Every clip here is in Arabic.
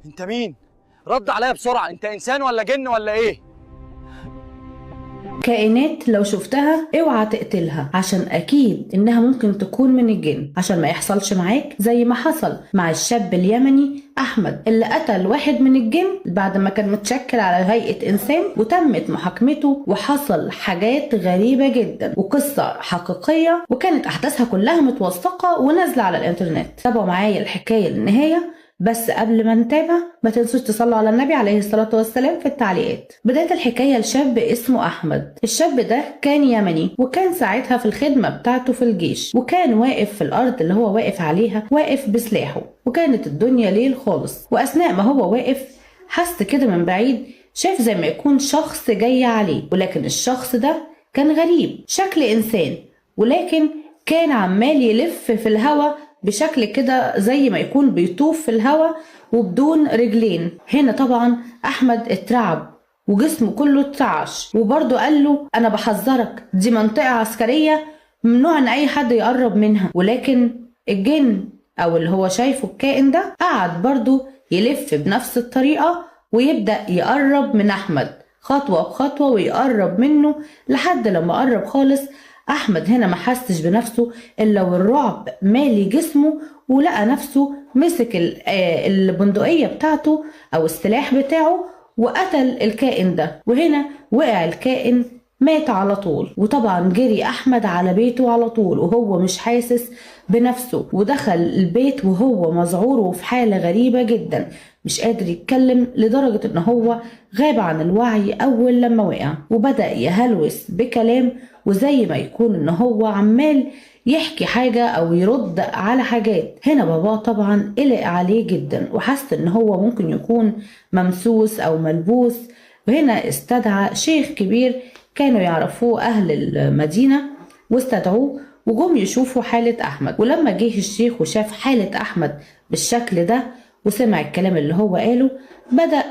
انت مين؟ رد عليا بسرعة، انت انسان ولا جن ولا ايه؟ كائنات لو شفتها اوعى تقتلها، عشان اكيد انها ممكن تكون من الجن، عشان ما يحصلش معاك زي ما حصل مع الشاب اليمني احمد اللي قتل واحد من الجن بعد ما كان متشكل على هيئة انسان، وتمت محاكمته وحصل حاجات غريبة جدا وقصة حقيقية، وكانت احداثها كلها متوثقة ونازلة على الانترنت. تابعوا معايا الحكاية للنهاية، بس قبل ما نتابع ما تنسوش تصلوا على النبي عليه الصلاة والسلام في التعليقات. بداية الحكاية لشاب اسمه أحمد. الشاب ده كان يمني، وكان ساعتها في الخدمة بتاعته في الجيش، وكان واقف في الأرض اللي هو واقف عليها واقف بسلاحه، وكانت الدنيا ليل خالص. وأثناء ما هو واقف حس كده من بعيد، شاف زي ما يكون شخص جاي عليه، ولكن الشخص ده كان غريب شكل إنسان، ولكن كان عمال يلف في الهوا بشكل كده زي ما يكون بيطوف في الهوا وبدون رجلين. هنا طبعا احمد اترعب وجسمه كله اترعش، وبرضه قال له انا بحذرك، دي منطقة عسكرية ممنوع ان اي حد يقرب منها. ولكن الجن او اللي هو شايفه الكائن ده قعد برضه يلف بنفس الطريقة ويبدأ يقرب من احمد خطوة بخطوة، ويقرب منه لحد لما قرب خالص. أحمد هنا ما حسش بنفسه إلا والرعب مالي جسمه، ولقى نفسه مسك البندقية بتاعته أو السلاح بتاعه وقتل الكائن ده. وهنا وقع الكائن مات على طول. وطبعا جري أحمد على بيته على طول وهو مش حاسس بنفسه، ودخل البيت وهو مذعور وفي حالة غريبة جدا، مش قادر يتكلم لدرجة ان هو غاب عن الوعي اول لما وقع، وبدأ يهلوس بكلام وزي ما يكون ان هو عمال يحكي حاجة او يرد على حاجات. هنا باباه طبعا قلق عليه جدا وحس ان هو ممكن يكون ممسوس او ملبوس، وهنا استدعى شيخ كبير كانوا يعرفوه اهل المدينة واستدعوه وجم يشوفوا حالة احمد. ولما جه الشيخ وشاف حالة احمد بالشكل ده وسمع الكلام اللي هو قاله، بدأ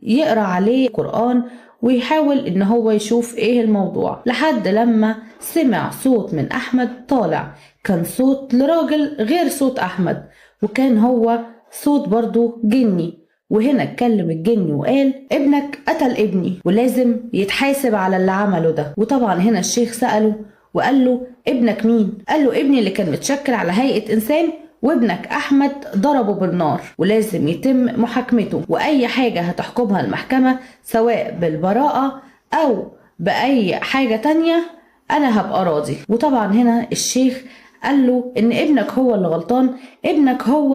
يقرأ عليه قرآن ويحاول ان هو يشوف ايه الموضوع، لحد لما سمع صوت من احمد طالع، كان صوت لراجل غير صوت احمد، وكان هو صوت برضو جني. وهنا اتكلم الجن وقال ابنك قتل ابني ولازم يتحاسب على اللي عمله ده. وطبعا هنا الشيخ سأله وقال له ابنك مين؟ قال له ابني اللي كان متشكل على هيئة انسان، وابنك احمد ضربه بالنار ولازم يتم محاكمته، واي حاجة هتحكمها المحكمة سواء بالبراءة او باي حاجة تانية انا هبقى راضي. وطبعا هنا الشيخ قال له ان ابنك هو اللي غلطان، ابنك هو